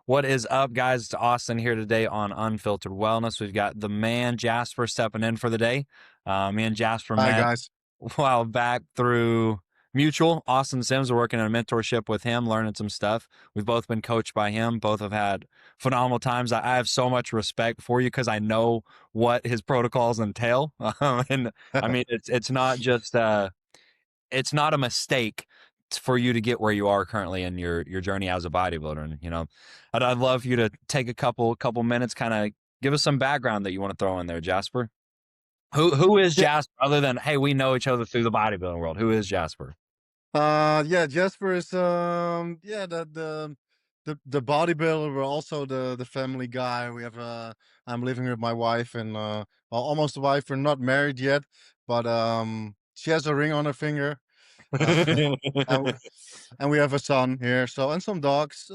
What is up, guys? It's Austin here today on Unfiltered Wellness. We've got the man Jasper stepping in for the day. Me and Jasper Hi met guys. a while back through mutual. Austin Sims, we're working on a mentorship with him, learning some stuff. We've both been coached by him. Both have had phenomenal times. I have so much respect for you because I know what his protocols entail. And I mean, it's not just it's not a mistake for you to get where you are currently in your journey as a bodybuilder. And I'd love for you to take a couple minutes, kind of give us some background that you want to throw in there, Jasper. Who is Yeah, Jasper other than, hey, we know each other through the bodybuilding world? Who is Jasper? yeah, Jasper is yeah, the bodybuilder, but also the family guy. We have I'm living with my wife and well, almost a wife. We're not married yet, but she has a ring on her finger. Uh, and, and we have a son here, so and some dogs.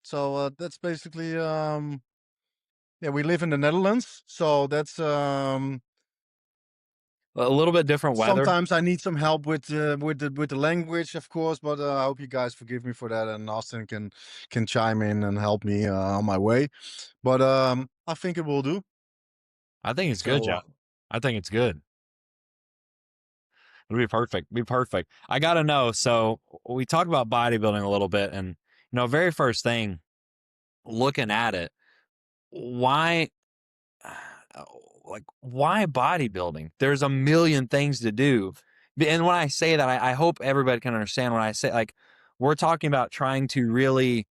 So that's basically yeah, we live in the Netherlands, so that's A little bit different weather. sometimes I need some help with the language, of course, but I hope you guys forgive me for that, and Austin can chime in and help me on my way. But I think it will do. I think it's good, So Jasper. I think it's good. It'll be perfect. Be perfect. I gotta know. So we talk about bodybuilding a little bit, and very first thing, looking at it, why like why bodybuilding? There's a million things to do. And when I say that, I hope everybody can understand when I say, like, we're talking about trying to really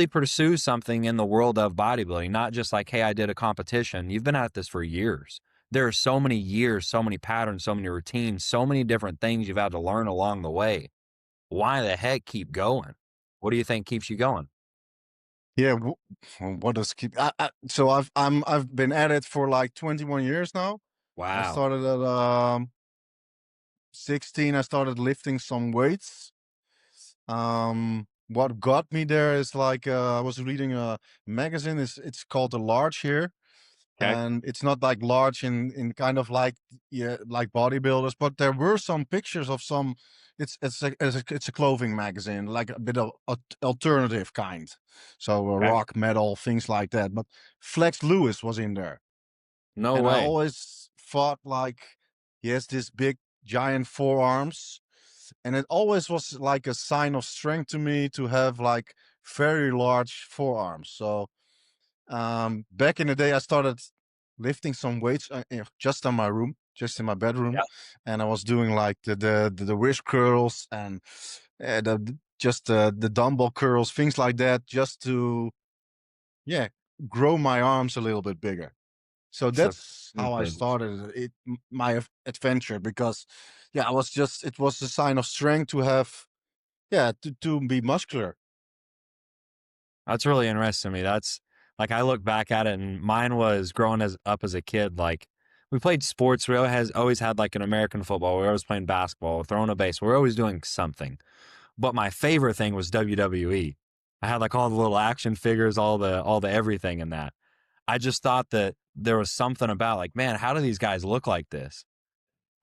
pursue something in the world of bodybuilding, not just like, hey, I did a competition. You've been at this for years. There are so many years, so many patterns, so many routines, so many different things you've had to learn along the way. Why the heck keep going? What do you think keeps you going? yeah, what does keep? So I've been at it for like 21 years now. I Wow. started at 16. I started lifting some weights. What got me there is like I was reading a magazine. It's called The Large here, Okay. and it's not like large in kind of like, yeah, like bodybuilders, but there were some pictures of some. It's a clothing magazine, like a bit of alternative kind, so Okay. rock metal things like that. But Flex Lewis was in there, No and I way. always thought like he has this big giant forearms, and it always was like a sign of strength to me to have like very large forearms. So back in the day, I started lifting some weights just in my room, just in my bedroom, Yeah. and I was doing like the wrist curls and just the dumbbell curls, things like that, just to, yeah, grow my arms a little bit bigger. So So that's how I stupid. started my adventure, because yeah, I was just it was a sign of strength to have, yeah, to be muscular. That's really interesting to me. That's like, I look back at it, and mine was growing up as a kid. Like, we played sports. We always had like an American football. We were always playing basketball, throwing a base. We are always doing something. But my favorite thing was WWE. I had like all the little action figures, all the everything in that. I just thought that there was something about, like, man, how do these guys look like this?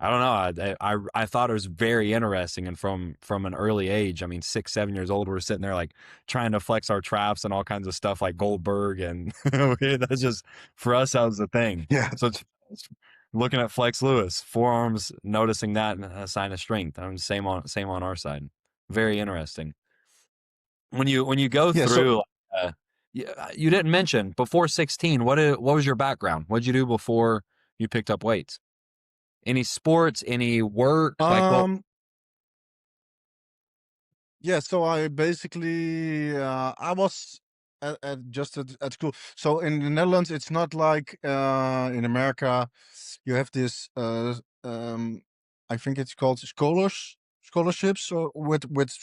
I don't know. I thought it was very interesting, and from an early age, I mean, 6, 7 years old, we're sitting there like trying to flex our traps and all kinds of stuff like Goldberg, and that's just, for us, that was the thing. Yeah. So it's looking at Flex Lewis, forearms, noticing that, and a sign of strength. Same on our side. Very interesting. When you go Yeah. So through, you didn't mention before 16. What was your background? What did you do before you picked up weights? Any sports, any work? Like, what? um yeah, so I basically I was at school. So in the Netherlands, it's not like in America. You have this I think it's called scholarships, or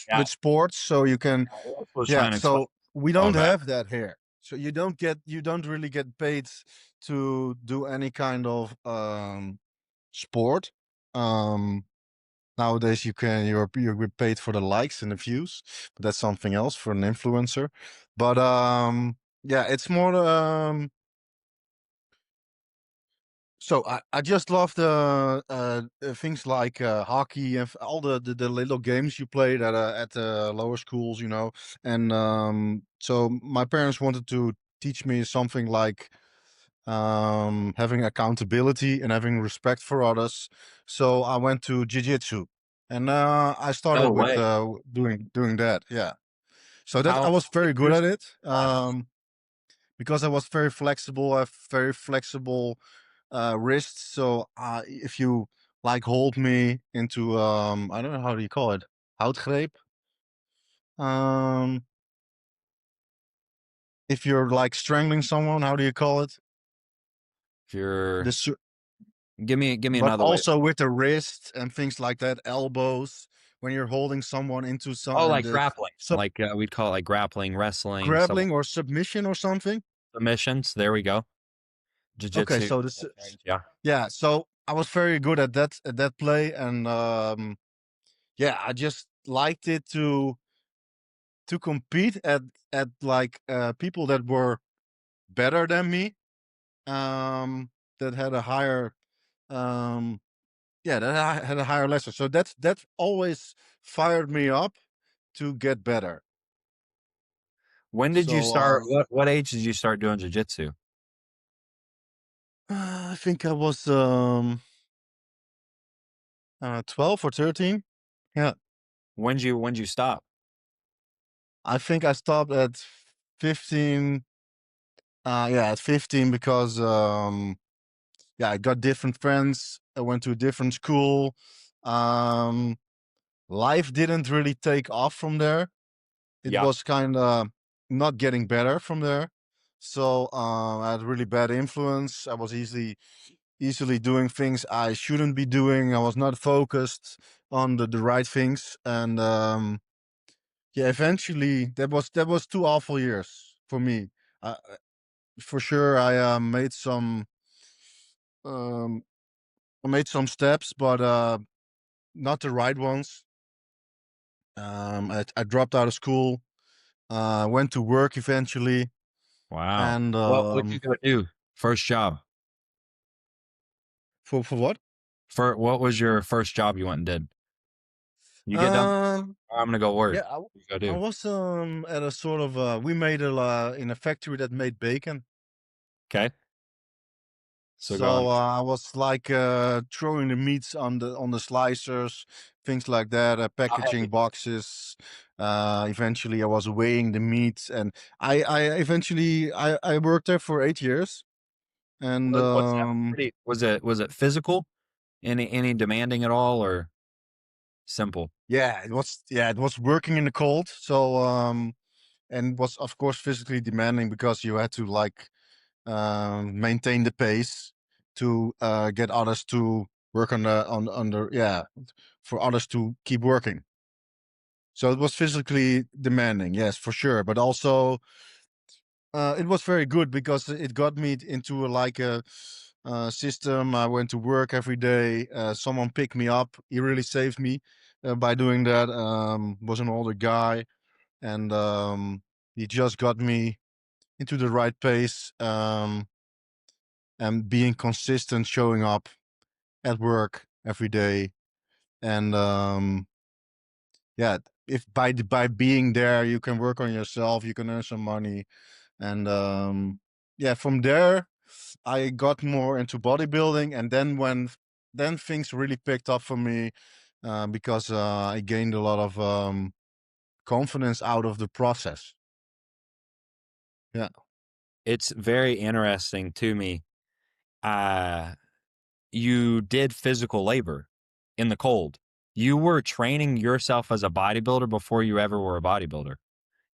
Yeah, with sports, so you can, I was yeah. trying to explain So we going don't back. have that here. So you don't really get paid to do any kind of sport. Um Nowadays, you're paid for the likes and the views, but that's something else for an influencer. But yeah, it's more So I just love the things like hockey and all the little games you played at the lower schools, you know. And so my parents wanted to teach me something like having accountability and having respect for others. So I went to jiu-jitsu, and I started No with way. doing that. Yeah. So that I How was many very good years at did it. it last? Because I was very flexible. I have very flexible wrists. So if you like hold me into I don't know how do you call it, houtgreep. Um, if you're like strangling someone, how do you call it? If you're This, give me but another way. also with the wrist and things like that, elbows when you're holding someone into some Oh, and like the grappling. sub Like we'd call it like grappling, wrestling, stuff like grappling or submission or something. submissions. There we go. Okay, Jiu-jitsu. so this, Yeah. yeah, so I was very good at that play, and yeah, I just liked it to compete at like people that were better than me, that had a higher um yeah, that had a higher lesson. So that always fired me up to get better. When did you So start? What age did you start doing jiu-jitsu? I think I was 12 or 13. Yeah. When did you stop? I think I stopped at 15. Yeah, at 15 because yeah, I got different friends. I went to a different school. Um, life didn't really take off from there. It Yeah. was kind of not getting better from there. So I had really bad influence. I was easily doing things I shouldn't be doing. I was not focused on the right things, and yeah, eventually that was 2 awful years for me. Uh, for sure, um, I made some steps, but not the right ones. I dropped out of school. Went to work eventually, Wow. and What you go do? First job. for what? For what was your first job you went and did? You get done. Um, I'm gonna go work. yeah, What you go I do? was at a sort of we made a in a factory that made bacon. Okay. So So going. I was like throwing the meats on the slicers, things like that, How packaging heavy? boxes. Eventually, I was weighing the meats, and I eventually I worked there for 8 years, and Was that pretty? Was it physical? Any demanding at all or simple? yeah, it was working in the cold. So and was of course physically demanding because you had to like maintain the pace to get others to work on the yeah, for others to keep working. So it was physically demanding, yes, for sure. But also it was very good because it got me into like a system. I went to work every day. Someone picked me up. He really saved me by doing that. Was an older guy, and he just got me into the right pace. And being consistent, showing up at work every day, and yeah, if by being there you can work on yourself, you can earn some money, and yeah, from there I got more into bodybuilding, and then things really picked up for me because I gained a lot of confidence out of the process. Yeah. It's very interesting to me. Uh, you did physical labor in the cold. You were training yourself as a bodybuilder before you ever were a bodybuilder.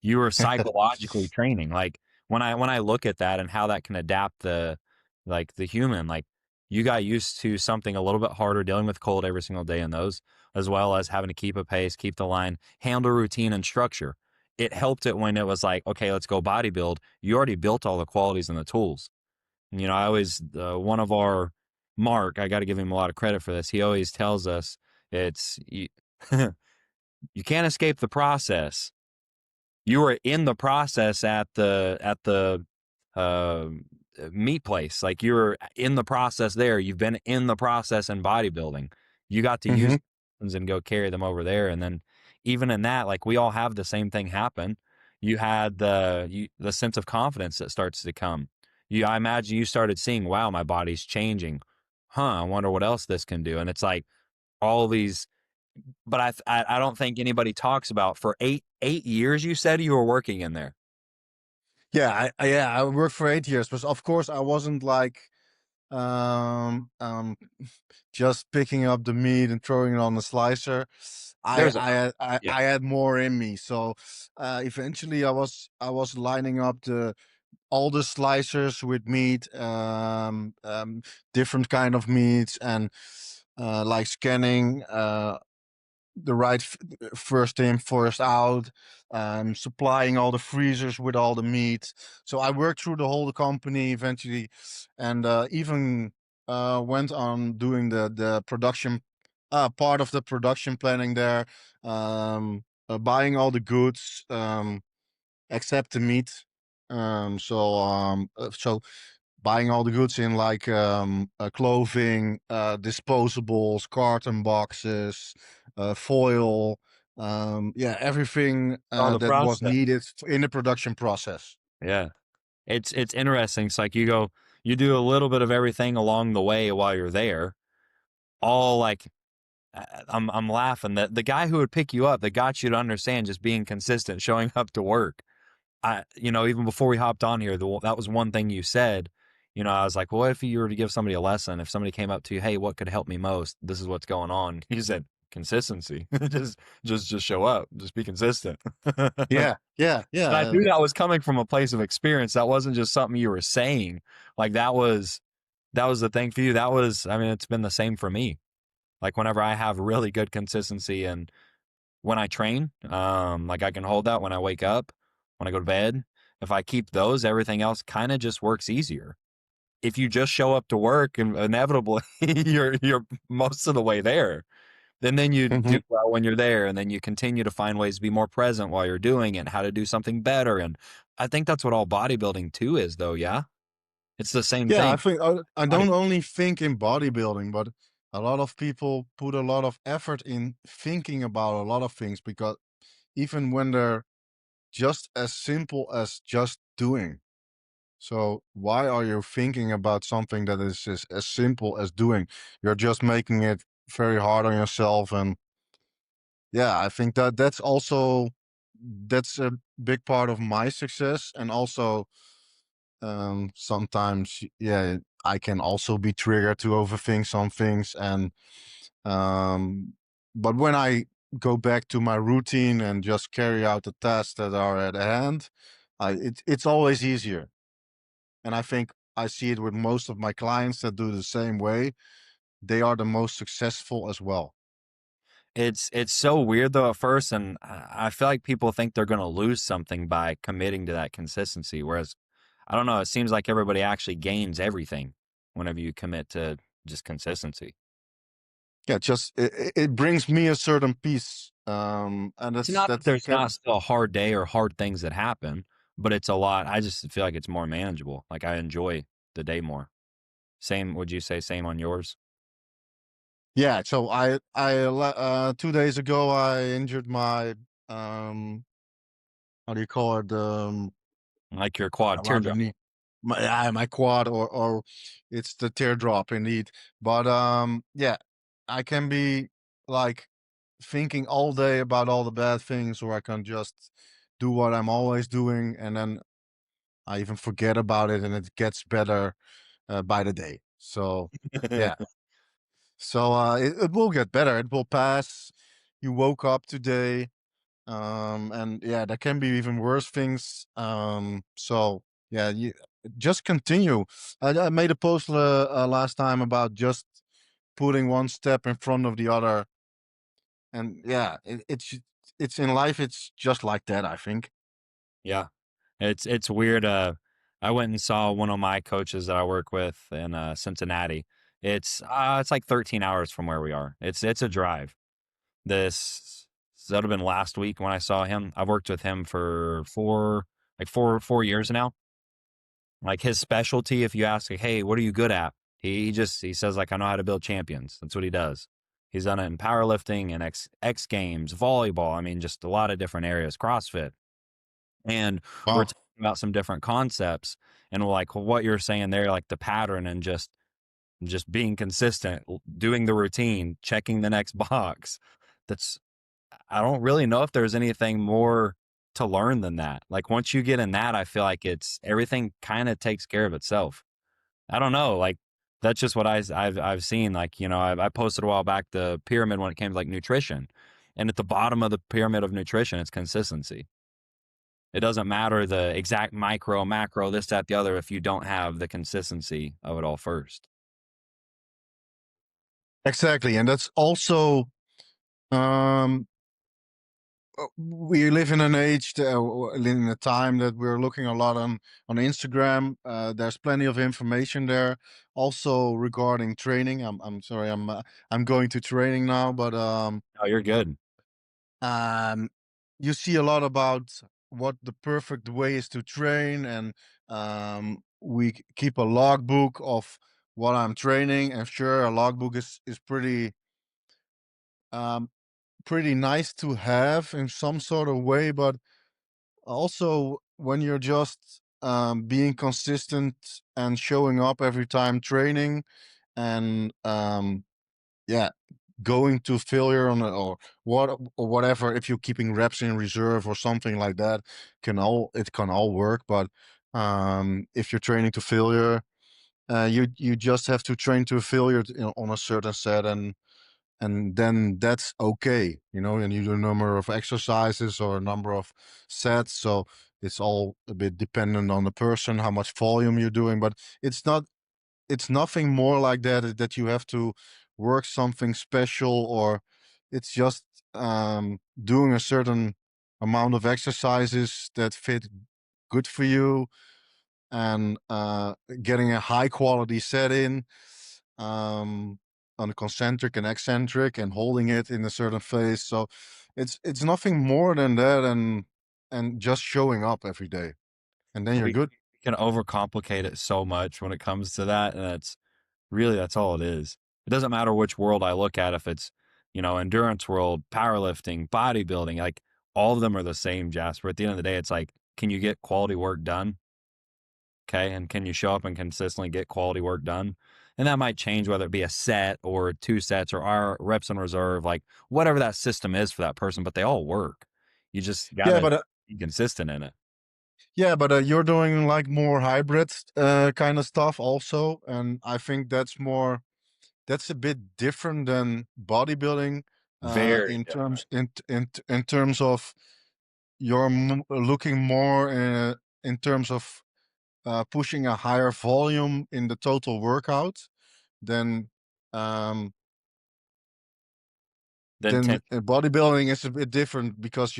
You were psychologically training. Like when I look at that and how that can adapt the human, like you got used to something a little bit harder, dealing with cold every single day in those, as well as having to keep a pace, keep the line, handle routine and structure. It helped it when it was like, okay, let's go bodybuild. You already built all the qualities and the tools. I always one of our Mark, I got to give him a lot of credit for this. He always tells us it's you, you can't escape the process. You were in the process at the uh, meat place. Like you're in the process there. You've been in the process in bodybuilding. You got to use Hmm. things and go carry them over there. And then even in that, like we all have the same thing happen. You had the sense of confidence that starts to come. I imagine you started seeing, wow, my body's changing. Huh, I wonder what else this can do. And it's like all these, but I don't think anybody talks about for 8 years. You said you were working in there. Yeah, I worked for 8 years, but of course I wasn't like um um just picking up the meat and throwing it on the slicer. I There's a I had I, Yeah. I had more in me. So eventually I was lining up the all the slicers with meat, different kind of meats, and like scanning the right first in, first out, supplying all the freezers with all the meat. So I worked through the whole company eventually, and even went on doing the production part of the production planning there, buying all the goods. Except the meat. So buying all the goods in like clothing, disposables, carton boxes, foil, yeah, everything Oh, the that was process. needed in the production process. Yeah. It's interesting. It's like you do a little bit of everything along the way while you're there. All like I'm laughing that the guy who would pick you up that got you to understand just being consistent, showing up to work. Even before we hopped on here, that was one thing you said. I was like, well, what if you were to give somebody a lesson? If somebody came up to you, hey, what could help me most? This is what's going on. You said consistency. just show up. Just be consistent. Yeah, yeah, And I yeah. knew that was coming from a place of experience. That wasn't just something you were saying. Like that was the thing for you. I mean, it's been the same for me. Like whenever I have really good consistency and when I train, like I can hold that when I wake up, when I go to bed. If I keep those, everything else kind of just works easier. If you just show up to work and inevitably you're most of the way there, then you Hmm. do well when you're there, and then you continue to find ways to be more present while you're doing it, how to do something better. And I think that's what all bodybuilding too is, though. Yeah, it's the same Yeah, I thing. think I Body, don't only think in bodybuilding, but a lot of people put a lot of effort in thinking about a lot of things because even when they're just as simple as just doing. So why are you thinking about something that is as simple as doing? You're just making it very hard on yourself. And yeah, I think that's a big part of my success. And also sometimes, yeah, I can also be triggered to overthink some things. And um but when I go back to my routine and just carry out the tasks that are at hand, it's always easier. And I think I see it with most of my clients that do the same way. They are the most successful as well. it's so weird though at first, and I feel like people think they're going to lose something by committing to that consistency. Whereas, I don't know, it seems like everybody actually gains everything whenever you commit to just consistency. Yeah, just it brings me a certain peace. And It's not that that's there's not still a hard day or hard things that happen, but it's a lot. I just feel like it's more manageable. Like I enjoy the day more. Same, would you say same on yours? yeah. So 2 days ago I injured my um how do you call it, Like your quad around the teardrop. knee, my quad, or it's the teardrop indeed. But yeah, I can be like thinking all day about all the bad things, or I can just do what I'm always doing, and then I even forget about it, and it gets better by the day. So yeah, so it will get better. It will pass. You woke up today, and yeah, there can be even worse things. So yeah, you just continue. I made a post last time about just putting one step in front of the other, and yeah, it's in life. It's just like that, I think. Yeah. It's weird. I went and saw one of my coaches that I work with in Cincinnati. It's like 13 hours from where we are. It's a drive. That would have been last week when I saw him. I've worked with him for 4 years now. Like his specialty, if you ask, like, hey, what are you good at? He says like, I know how to build champions. That's what he does. He's done it in powerlifting and X Games, volleyball. I mean, just a lot of different areas, CrossFit. And we're Wow. talking about some different concepts, and like what you're saying there, like the pattern and just being consistent, doing the routine, checking the next box. That's I don't really know if there's anything more to learn than that. Like once you get in that, I feel like it's everything kind of takes care of itself. I don't know, like that's just what I've seen. Like I posted a while back the pyramid when it came to like nutrition, and at the bottom of the pyramid of nutrition, it's consistency. It doesn't matter the exact micro, macro, this, that, the other, if you don't have the consistency of it all first. Exactly, and that's also um we live in an age in a time that we're looking a lot on Instagram. There's plenty of information there also regarding training. I'm sorry, I'm going to training now, but Oh, you're good. um you see a lot about what the perfect way is to train, and we keep a logbook of what I'm training, and sure, a logbook is um pretty nice to have in some sort of way, but also when you're just being consistent and showing up every time training, and yeah, going to failure on or whatever, if you're keeping reps in reserve or something like that, can all work. But if you're training to failure, you just have to train to failure on a certain set, and then that's okay, and you do a number of exercises or a number of sets. So it's all a bit dependent on the person, how much volume you're doing, but it's nothing more like that you have to work something special, or it's just doing a certain amount of exercises that fit good for you, and getting a high quality set in, um, on a concentric and eccentric, and holding it in a certain phase. So it's nothing more than that, and just showing up every day, and then you're We good. can overcomplicate it so much when it comes to that. And that's all it is. It doesn't matter which world I look at, if it's, endurance world, powerlifting, bodybuilding, like all of them are the same, Jasper. At the end of the day, it's like, can you get quality work done? Okay. And can you show up and consistently get quality work done? And that might change whether it be a set or two sets or our reps in reserve, like whatever that system is for that person, but they all work. You just got Yeah, to but be consistent in it. you're doing like more hybrid kind of stuff also, and I think that's a bit different than bodybuilding, Very in different. in terms of you're looking more in terms of pushing a higher volume in the total workout than um, Then 10, bodybuilding is a bit different, because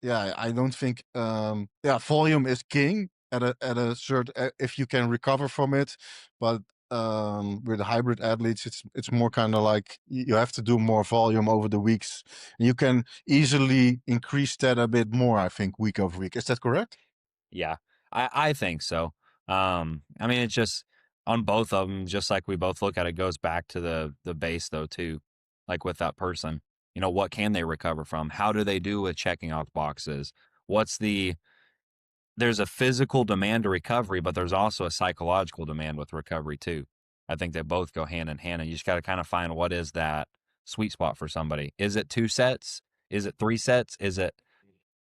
yeah, I don't think yeah, volume is king at a certain, if you can recover from it, but with hybrid athletes, it's more kind of like you have to do more volume over the weeks, and you can easily increase that a bit more, I think, week over week. Is that correct? yeah, I think so. I mean, it's just on both of them, just like we both look at it, goes back to the base though too. Like with that person, what can they recover from? How do they do with checking off boxes? What's there's a physical demand to recovery, but there's also a psychological demand with recovery too. I think they both go hand in hand, and you just got to kind of find what is that sweet spot for somebody. Is it two sets? Is it three sets? Is it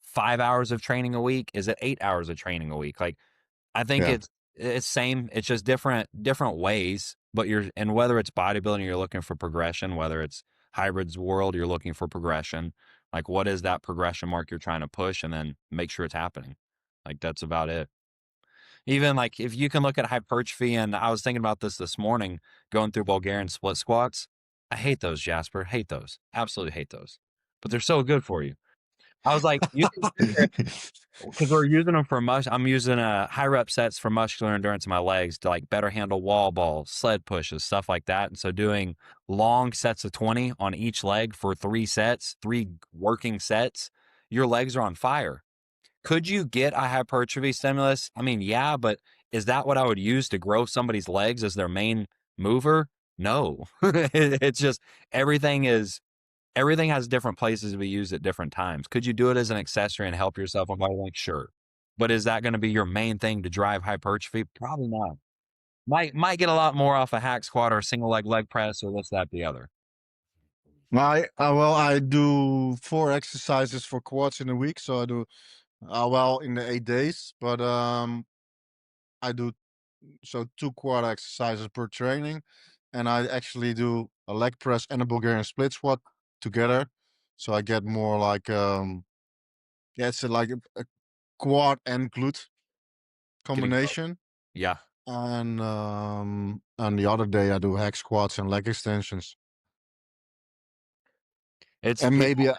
5 hours of training a week? Is it 8 hours of training a week? Like I think Yeah. it's same. It's just different ways. But and whether it's bodybuilding, you're looking for progression. Whether it's hybrids world, you're looking for progression. Like what is that progression mark you're trying to push, and then make sure it's happening. Like that's about it. Even like if you can look at hypertrophy, and I was thinking about this morning, going through Bulgarian split squats. I hate those, Jasper. Hate those. Absolutely hate those. But they're so good for you. I was like, you can sit there because we're using them for I'm using high rep sets for muscular endurance in my legs to like better handle wall balls, sled pushes, stuff like that. And so doing long sets of 20 on each leg for 3 sets, 3 working sets, your legs are on fire. Could you get a hypertrophy stimulus? I mean, yeah, but is that what I would use to grow somebody's legs as their main mover? No. It's just everything is everything has different places to be used at different times. Could you do it as an accessory and help yourself with bodybuilding? Sure. But is that going to be your main thing to drive hypertrophy? Probably not. Might get a lot more off a hack squat or a single leg press or this, that, the other. Well, I do 4 exercises for quads in a week, so I do well in the 8 days, but I do so 2 quad exercises per training, and I actually do a leg press and a Bulgarian split squat together, so I get more like yeah, it's like a quad and glute Getting both. combination, Yeah. and the other day I do hack squats and leg extensions, It's and maybe people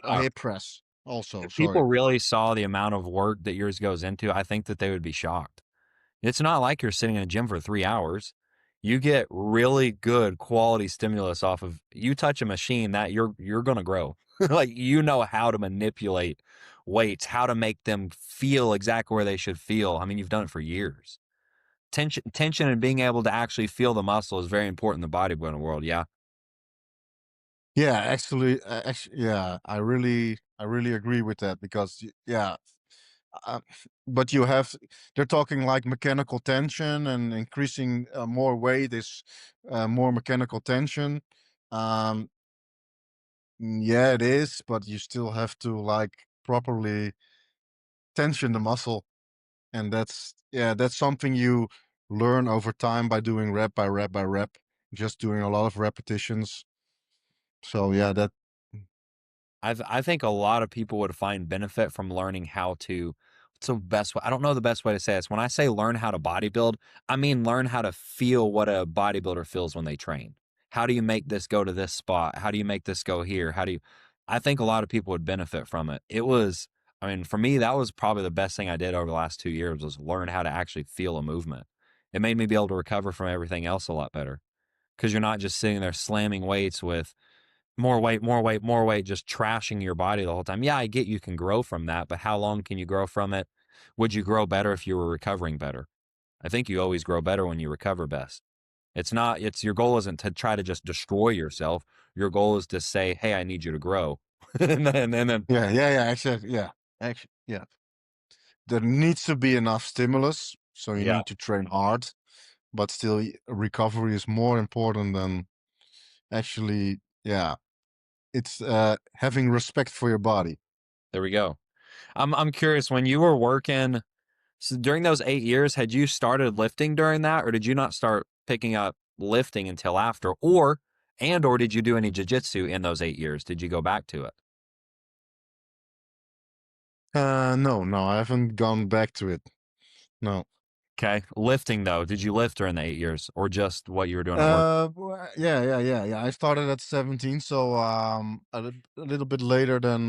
a hip press also. if people Sorry. really saw the amount of work that yours goes into, I think that they would be shocked. It's not like you're sitting in a gym for 3 hours. You get really good quality stimulus off of you touch a machine that you're gonna grow. Like you know how to manipulate weights, how to make them feel exactly where they should feel. I mean, you've done it for years. Tension and being able to actually feel the muscle is very important in the bodybuilding world. Yeah. Yeah, actually, yeah, I really agree with that because, yeah, uh, but they're talking like mechanical tension and increasing more weight is more mechanical tension. Um, yeah, it is, but you still have to like properly tension the muscle, and that's something you learn over time by doing rep by rep by rep, just doing a lot of repetitions. So yeah, that I think a lot of people would find benefit from learning how to what's the best way I don't know the best way to say this. When I say learn how to bodybuild, I mean learn how to feel what a bodybuilder feels when they train. How do you make this go to this spot? How do you make this go here? How do you I think a lot of people would benefit from it. It was I mean, for me, that was probably the best thing I did over the last 2 years was learn how to actually feel a movement. It made me be able to recover from everything else a lot better because you're not just sitting there slamming weights with more weight, more weight, more weight, just trashing your body the whole time. Yeah, I get you can grow from that, but how long can you grow from it? Would you grow better if you were recovering better? I think you always grow better when you recover best. It's not, it's your goal isn't to try to just destroy yourself. Your goal is to say, hey, I need you to grow. And then, yeah, actually, yeah, actually, yeah. There needs to be enough stimulus, so you yeah, need to train hard, but still, recovery is more important than actually. Yeah, it's having respect for your body. there we go. I'm curious when you were working so during those 8 years, had you started lifting during that, or did you not start picking up lifting until after, or did you do any jujitsu in those 8 years? Did you go back to it? No, no, I haven't gone back to it. No. Okay, lifting though, did you lift during the 8 years, or just what you were doing at work? Yeah. I started at 17, so a little bit later than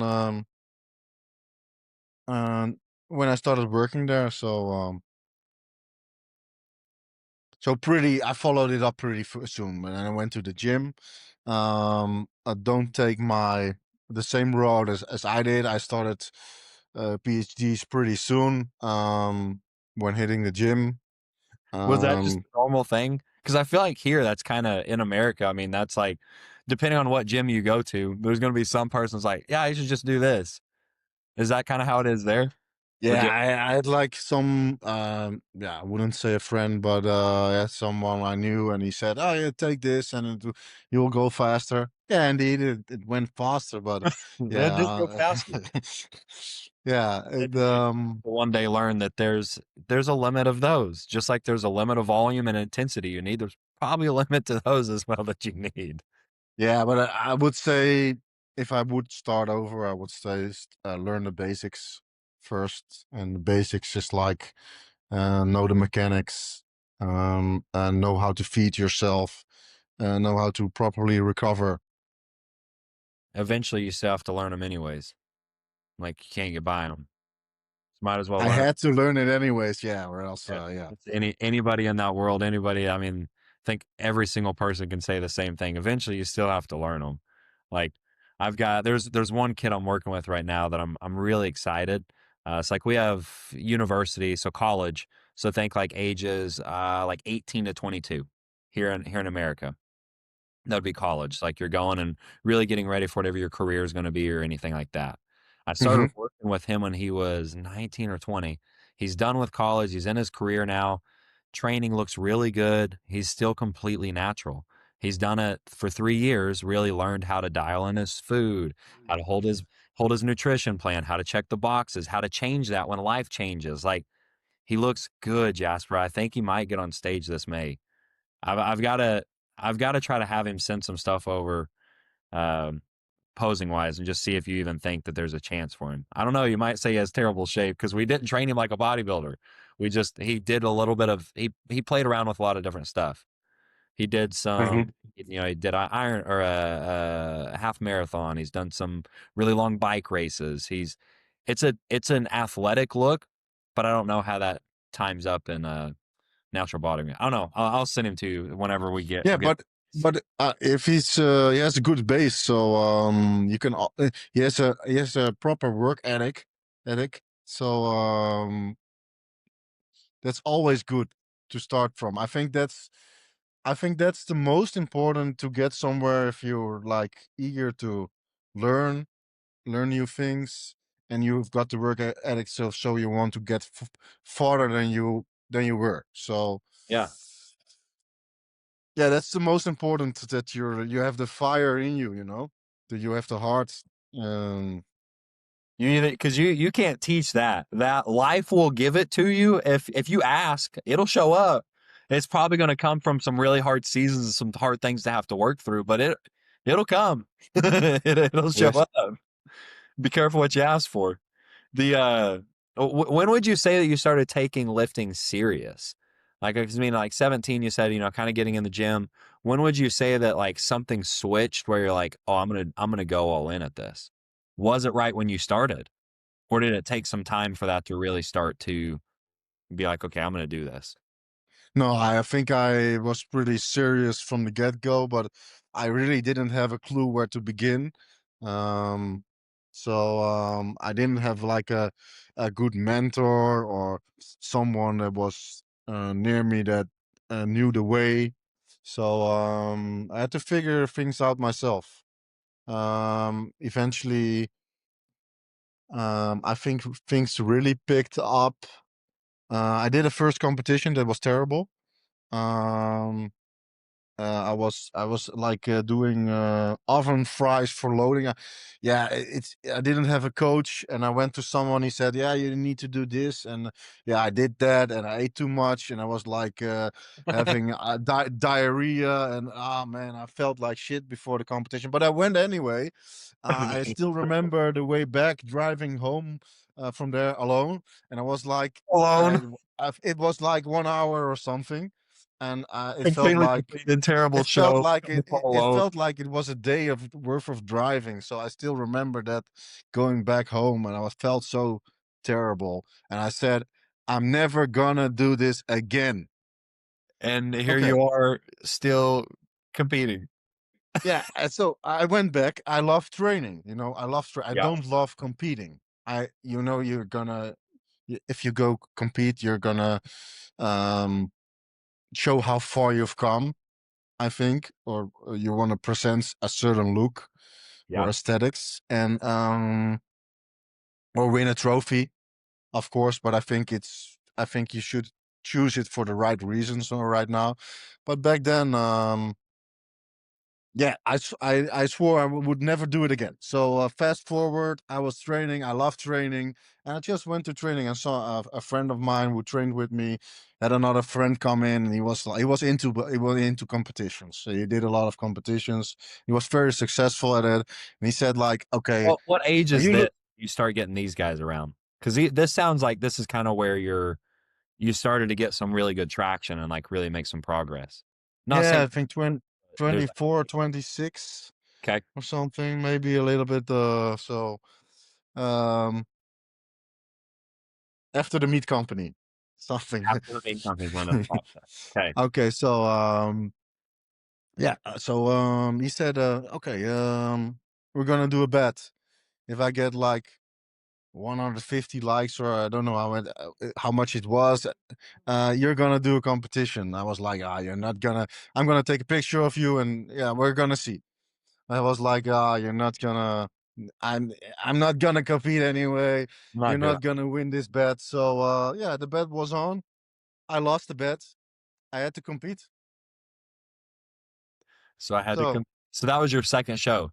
when I started working there. So pretty, I followed it up pretty soon, and then I went to the gym. I don't take the same road as I did. I started PhDs pretty soon. When hitting the gym. Was that just Um, a normal thing? Because I feel like here, that's kind of in America. I mean, that's like depending on what gym you go to, there's going to be some person's like, yeah, you should just do this. Is that kind of how it is there? Or yeah, just I had like some, yeah, I wouldn't say a friend, but yeah, someone I knew, and he said, "Oh, yeah, take this, and you'll go faster." Yeah, indeed, it went faster, but just go yeah, faster. yeah, One day learn that there's a limit of those, just like there's a limit of volume and intensity you need. There's probably a limit to those as well that you need. yeah, but I would say if I would start over, I would say learn the basics first, and the basics is like know the mechanics, and know how to feed yourself, know how to properly recover. Eventually, you still have to learn them anyways. Like you can't get by them. Might as well I learn. had to learn it anyways, yeah, or else, Yeah, yeah. it's anybody in that world, anybody. I mean, I think every single person can say the same thing. Eventually, you still have to learn them. Like I've got there's one kid I'm working with right now that I'm really excited. It's like we have university, so college. So think like ages like 18 to 22 here in America. That'd be college. Like you're going and really getting ready for whatever your career is going to be or anything like that. I started Hmm. working with him when he was 19 or 20. He's done with college. He's in his career now. Training looks really good. He's still completely natural. He's done it for 3 years, really learned how to dial in his food, how to hold his nutrition plan, how to check the boxes, how to change that when life changes. Like he looks good, Jasper. I think he might get on stage this May. I've got to try to have him send some stuff over, um, posing wise, and just see if you even think that there's a chance for him. I don't know. You might say he has terrible shape because we didn't train him like a bodybuilder. He did a little bit of he played around with a lot of different stuff. He did some, Hmm. he did a iron or a half marathon. He's done some really long bike races. It's an athletic look, but I don't know how that times up in natural bottoming. I don't know. I'll send him to you whenever we Yeah, get. but if he has a good base, so you can he has a proper work ethic. So that's always good to start from. I think that's the most important to get somewhere if you're like eager to learn new things, and you've got the work ethic, so you want to get farther than you were. So Yeah. yeah, that's the most important, that you have the fire in you, that you have the heart. Um, Because you can't teach that. That life will give it to you if you ask, it'll show up. It's probably going to come from some really hard seasons and some hard things to have to work through, but it'll come. It'll show yes. up. Be careful what you ask for. The when would you say that you started taking lifting serious? Like, I mean, like 17, you said, kind of getting in the gym. When would you say that like something switched where you're like, oh, I'm gonna go all in at this? Was it right when you started, or did it take some time for that to really start to be like, okay, I'm gonna do this? No, I think I was pretty serious from the get go, but I really didn't have a clue where to begin. Um, I didn't have like a good mentor or someone that was near me that knew the way. So I had to figure things out myself. Eventually, I think things really picked up. I did a first competition that was terrible. Um, I was like doing oven fries for loading. Yeah, I didn't have a coach, and I went to someone. He said, "Yeah, you need to do this," and yeah, I did that, and I ate too much, and I was like having diarrhea, and ah man, I felt like shit before the competition. But I went anyway. I still remember the way back driving home from there alone, and I was like, Alone, it was like 1 hour or something, and completely completed, terrible it felt show. like it Alone. felt like it was a day of worth of driving. So I still remember that, going back home, and I was felt so terrible. And I said, I'm never gonna do this again. And here Okay. you are still competing. Yeah. And so I went back. I love training. I Yeah. don't love competing. You're gonna, if you go compete, you're gonna um, show how far you've come, I think, or you want to present a certain look or Yeah. aesthetics, and or win a trophy, of course. But I think you should choose it for the right reasons right now. But back then, yeah, I swore I would never do it again. So fast forward, I was training. I love training, and I just went to training. I saw a friend of mine who trained with me. Had another friend come in, and he was into competitions. So he did a lot of competitions. He was very successful at it, and he said like, "Okay, Well, what age are is you this you start getting these guys around? Because this sounds like this is kind of where you started to get some really good traction and like really make some progress. Not Yeah, saying I think there's like 24, 26 okay, or something, maybe a little bit. Um, after the meat company, something. after the main company's one of the process. Okay, Okay, so yeah, he said, okay, we're gonna do a bet. If I get like 150 likes, or I don't know how much it was. You're gonna do a competition. I was like, ah, you're not gonna. I'm gonna take a picture of you, and yeah, we're gonna see. I was like, ah, you're not gonna. I'm I'm not gonna compete anyway. I'm You're not good. not gonna win this bet. So yeah, the bet was on. I lost the bet. I had to compete. So I had to So come. So that was your second show.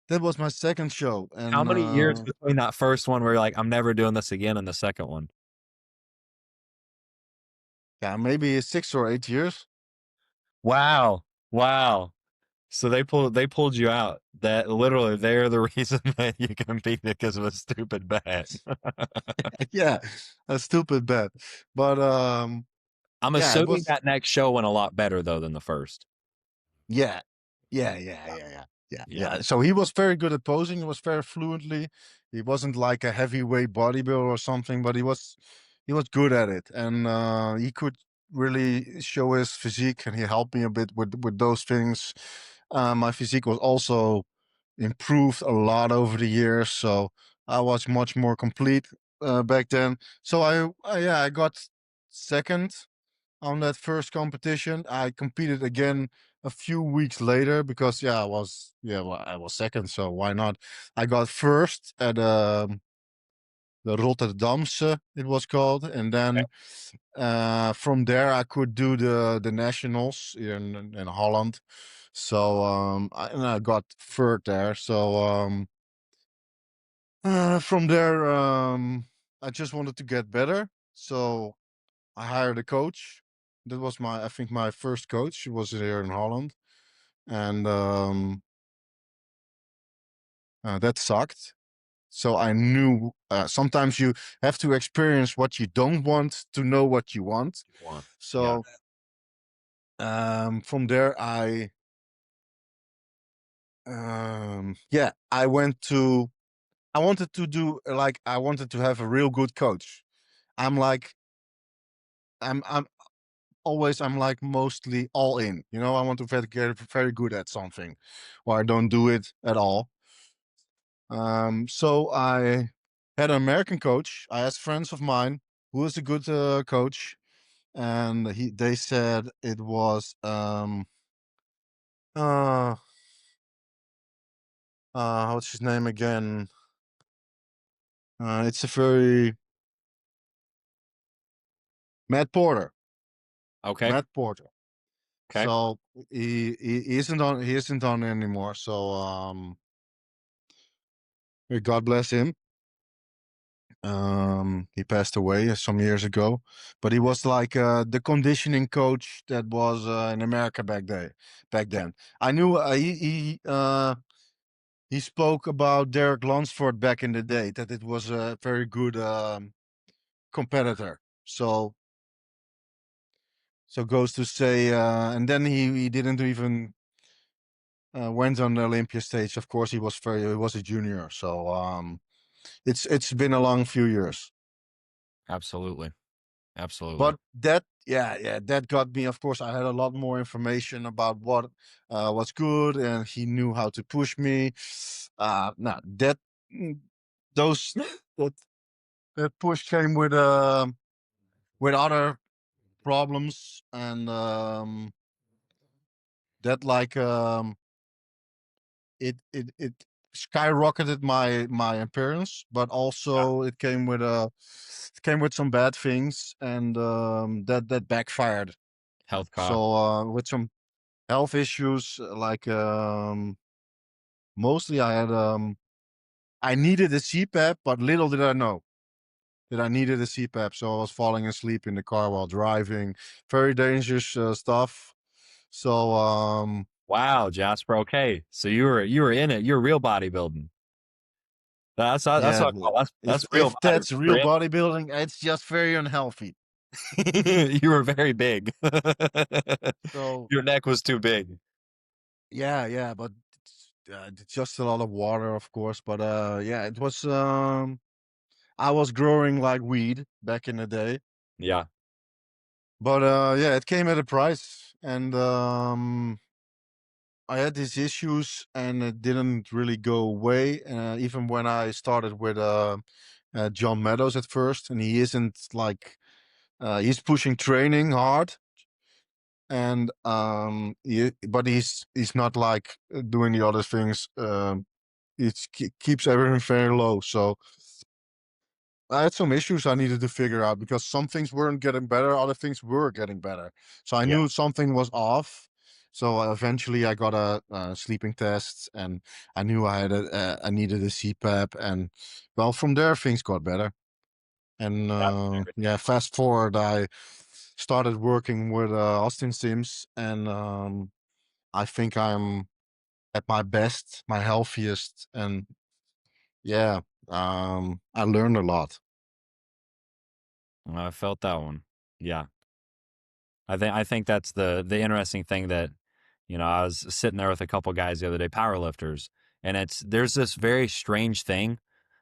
that was my second show, How and many years between that first one where you're like, I'm never doing this again, and the second one? yeah, maybe 6 or 8 years. Wow. Wow. So they pulled you out. That literally they're the reason that you competed because of a stupid bet. Yeah, a stupid bet, but I'm yeah, it assuming was. that next show went a lot better though than the first. Yeah. Yeah. Yeah. So he was very good at posing. He was very fluently. He wasn't like a heavyweight bodybuilder or something, but he was good at it, and he could really show his physique, and he helped me a bit with those things. My physique was also improved a lot over the years, so I was much more complete back then. So yeah, I got second on that first competition. I competed again a few weeks later because well, I was second, so why not? I got first at the Rotterdamse, it was called, and then from there I could do the nationals in Holland. So and I got third there. So from there I just wanted to get better. So I hired a coach. That was I think, my first coach. He was here in Holland, and that sucked. So I knew sometimes you have to experience what you don't want to know what you want. You won. Yeah. So from there, yeah, I wanted to do like I wanted to have a real good coach. I'm like I'm always I'm like mostly all in. I want to get very good at something, or I don't do it at all. So I had an American coach. I asked friends of mine who is a good coach, and they said it was uh what's his name again? It's a very Matt Porter. Okay. Matt Porter. Okay. So he isn't on anymore. So God bless him. He passed away some years ago, but he was like the conditioning coach that was in America back Okay. then. I knew he spoke about Derek Lunsford back in the day, that it was a very good competitor. So goes to say, and then he didn't even went on the Olympia stage. Of course, he was a junior. So it's been a long few years. Absolutely. Absolutely. But yeah, that got me. Of course, I had a lot more information about what was good, and he knew how to push me. No, mm, those that that push came with other problems, and that like it skyrocketed my appearance, but Yeah. also it came with some bad things, and that backfired. Health cost. So with some health issues, like mostly I needed a CPAP, but little did I know that I needed a CPAP. So I was falling asleep in the car while driving. Very dangerous stuff. So Wow, Jasper. Okay. So you were in it. You're real bodybuilding. That's yeah, what I call that's real if body. that's real bodybuilding, it's just very unhealthy. You were very big. So Your neck was too big. yeah, but it's just a lot of water, of course. But yeah, it was. I was growing like weed back in the day. Yeah. But yeah, it came at a price, and I had these issues and it didn't really go away. Even when I started with John Meadows at first, and he isn't like he's pushing training hard, and but he's not like doing the other things. It keeps everything very low. So I had some issues I needed to figure out because some things weren't getting better, other things were getting better. So I Yeah, knew something was off. So eventually I got a sleeping test, and I knew I needed a CPAP, and well, from there things got better. And that's everything. yeah, fast forward, I started working with Austin Sims, and I think I'm at my best, my healthiest, and yeah, I learned a lot. I felt that one. Yeah. I think that's the interesting thing that, I was sitting there with a couple guys the other day, powerlifters, and there's this very strange thing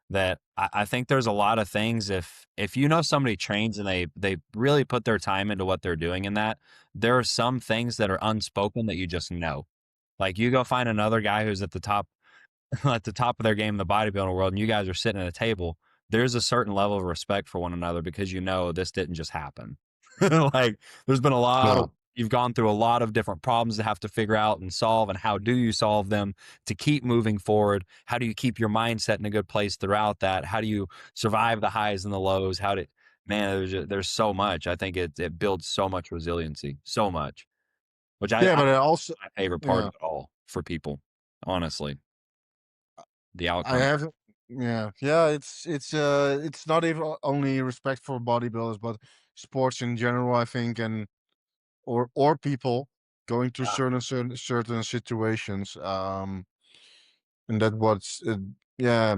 that I think there's a lot of things, if you know somebody trains and they really put their time into what they're doing in that, there are some things that are unspoken that you just know. Like you go find another guy who's at the top at the top of their game in the bodybuilding world, and you guys are sitting at a table, there's a certain level of respect for one another because this didn't just happen. Like there's been a lot Yeah. of you've gone through a lot of different problems to have to figure out and solve, and how do you solve them to keep moving forward? How do you keep your mindset in a good place throughout that? How do you survive the highs and the lows? There's so much. I think it builds so much resiliency, so much, which Yeah, I but I also my favorite part yeah, of it all for people, honestly, the I outcome. have yeah, it's not even only respect for bodybuilders, but sports in general, I think, and or people going through certain situations. And that what's yeah,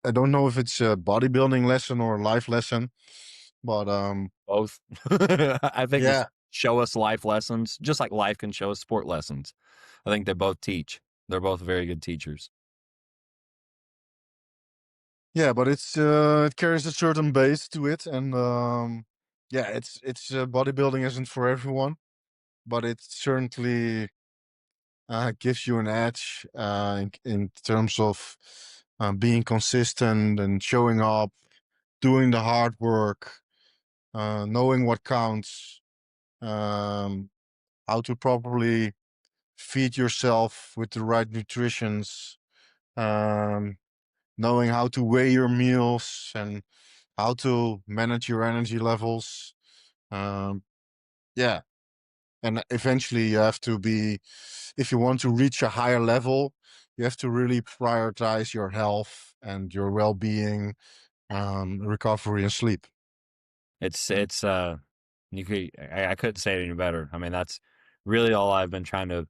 I don't know if it's a bodybuilding lesson or a life lesson, but Both. I think yeah, show us life lessons, just like life can show us sport lessons. I think they both teach. They're both very good teachers. yeah, but it carries a certain base to it, and yeah, it's bodybuilding isn't for everyone, but it certainly gives you an edge in terms of being consistent and showing up, doing the hard work, knowing what counts, um, how to properly feed yourself with the right nutritions, um, knowing how to weigh your meals and how to manage your energy levels. Um, yeah, and eventually you have to be, if you want to reach a higher level, you have to really prioritize your health and your well-being, recovery and sleep. It's I couldn't say it any better. I mean, that's really all I've been trying to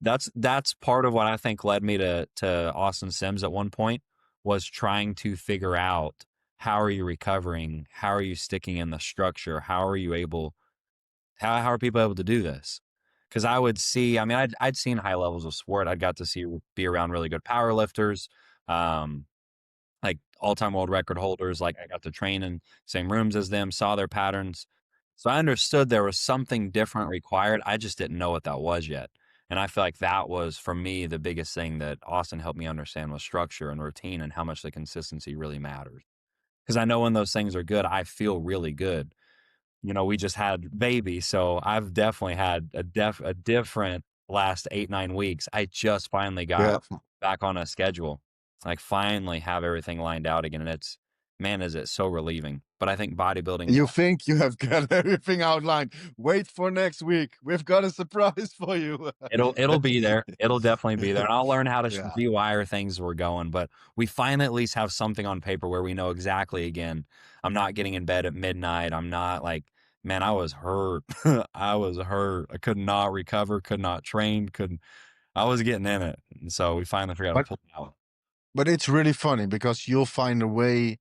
that's part of what I think led me to Austin Sims at one point, was trying to figure out how are you recovering? How are you sticking in the structure? How are people able to do this? Because I would see, I mean, I'd seen high levels of sport. I'd got to be around really good power lifters, um, like all-time world record holders. Like I got to train in same rooms as them, saw their patterns. So I understood there was something different required. I just didn't know what that was yet. And I feel like that was, for me, the biggest thing that Austin helped me understand was structure and routine and how much the consistency really matters. Because I know when those things are good, I feel really good. We just had baby, so I've definitely had a different last 8, 9 weeks. I just finally got Yeah. back on a schedule. Like, finally have everything lined out again, and man, is it so relieving. But I think bodybuilding, You think you have got everything outlined. Wait for next week. We've got a surprise for you. it'll be there. It'll definitely be there, and I'll learn how to Yeah. rewire things we're going, but we finally at least have something on paper where we know exactly. Again, I'm not getting in bed at midnight. I'm not like, man, I was hurt. I was hurt. I could not recover, could not train, couldn't I was getting in it, and so we finally figured out But to pull it out. but it's really funny because you'll find a way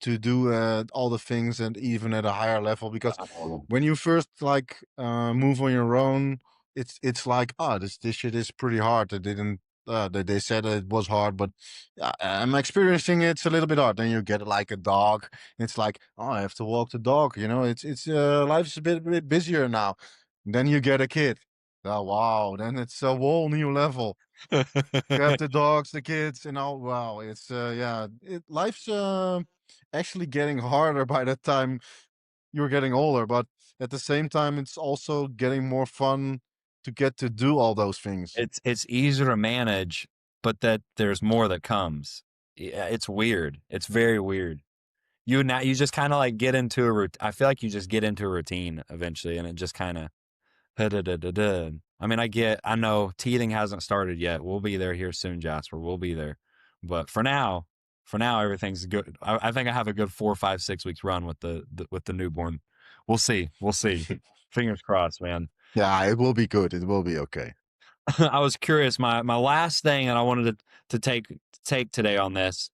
to do all the things and even at a higher level because Oh, when you first like move on your own, it's like, oh, this shit is pretty hard. They didn't they said it was hard, but I'm experiencing it's a little bit hard. Then you get like a dog, it's like, oh, I have to walk the dog, it's life's a bit busier now. Then you get a kid, Oh wow, then it's a whole new level. You have the dogs, the kids, and all. Wow, it's yeah, life's actually getting harder by the time you're getting older, but at the same time, it's also getting more fun to get to do all those things. It's easier to manage, but that there's more that comes. Yeah, it's weird. It's very weird. You just kind of like get into I feel like you just get into a routine eventually, and it just kind of. I mean, I know teething hasn't started yet. We'll be there here soon, Jasper. We'll be there. But for now, everything's good. I think I have a good 4, 5, 6 weeks run with with the newborn. We'll see. We'll see. Fingers crossed, man. Yeah, it will be good. It will be okay. I was curious. My last thing that I wanted to take today on this,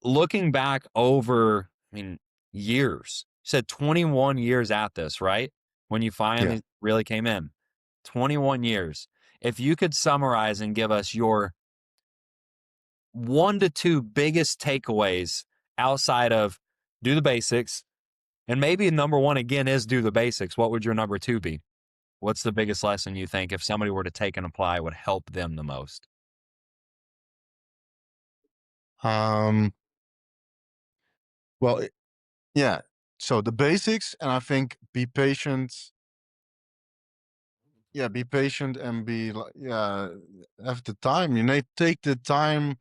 looking back over, I mean, years. You said 21 years at this, right? When you Yeah. finally really came in. 21 years. If you could summarize and give us your 1 to 2 biggest takeaways outside of do the basics, and maybe number one again is do the basics, what would your number two be? What's the biggest lesson you think if somebody were to take and apply would help them the most? Um. Well, yeah. So the basics, and I think be patient. Yeah, be patient and be like, yeah, have the time. You need take the time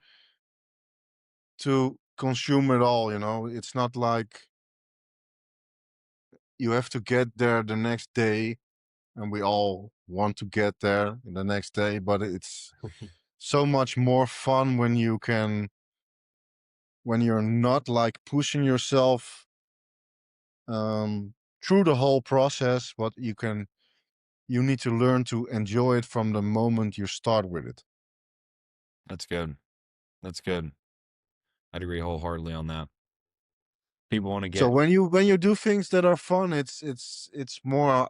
to consume it all. You know, it's not like you have to get there the next day, and we all want to get there the next day. But it's so much more fun when when you're not like pushing yourself through the whole process. But you need to learn to enjoy it from the moment you start with it. That's good. That's good. I'd agree wholeheartedly on that. People want to So get, when you do things that are fun, it's more,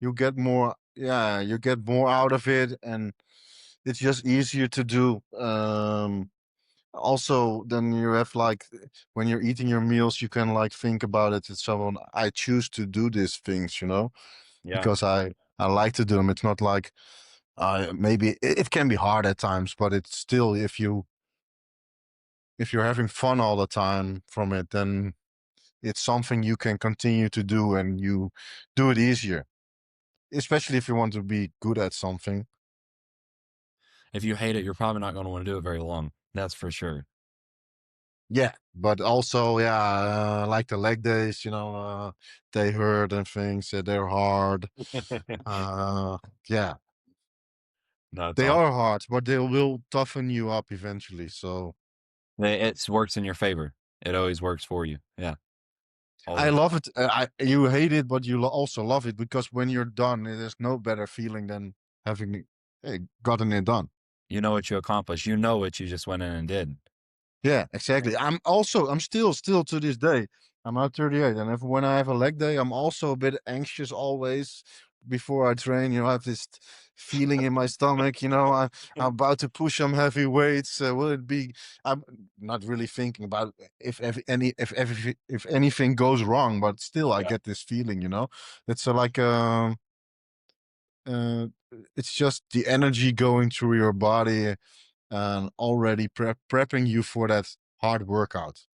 you get more, yeah, you get more out of it, and it's just easier to do. Also, then you have like when you're eating your meals, you can like think about it. It's someone I choose to do these things, you know, yeah. because I like to do them. It's not like maybe it can be hard at times, but it's still if you're having fun all the time from it, then it's something you can continue to do and you do it easier, especially if you want to be good at something. If you hate it, you're probably not going to want to do it very long. That's for sure. Yeah, but also, yeah, like the leg days, they hurt and things. They're hard. Uh, yeah, That's they awesome. are hard, but they will toughen you up eventually. So It works in your favor. It always works for you. Yeah. All I the time. love it. You hate it, but you also love it because when you're done, there's no better feeling than having gotten it done. You know what you accomplished. You know what you just went in and did. Yeah, exactly. I'm still to this day. I'm now 38, and if when I have a leg day, I'm also a bit anxious always before I train. You know, I have this feeling in my stomach. I'm about to push some heavy weights. Will it be? I'm not really thinking about if anything goes wrong, but still, I Yeah. get this feeling. It's like uh, it's just the energy going through your body and already prepping you for that hard workout.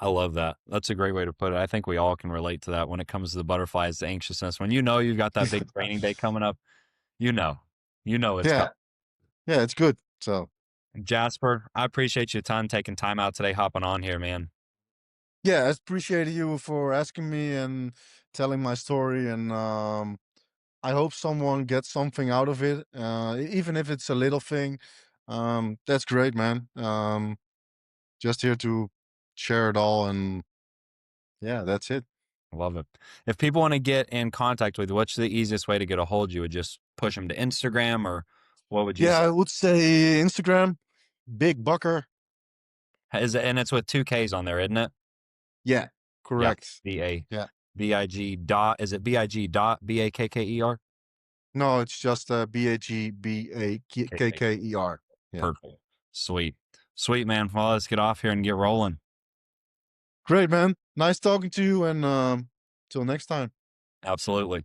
I love that. That's a great way to put it. I think we all can relate to that when it comes to the butterflies, the anxiousness. When you know you've got that big training day coming up, you know, you know it's Yeah, coming. yeah, it's good. So Jasper, I appreciate you a ton taking time out today, hopping on here, man. yeah, I appreciate you for asking me and telling my story, and I hope someone gets something out of it, even if it's a little thing. That's great, man. Just here to share it all, and yeah, that's it. Love it. If people want to get in contact with you, what's the easiest way to get a hold of you? Would just push them to Instagram, or what would you Yeah, say? I would say Instagram, Big Bucker. Is it, and it's with 2 Ks on there, isn't it? Yeah, Yeah. correct. B A Yeah. B I G dot. Is it BIG dot BAKKER? No, it's just Bagbakker. Yeah. Perfect. Sweet. Sweet, man. Well, let's get off here and get rolling. Great, man. Nice talking to you, and till next time. Absolutely.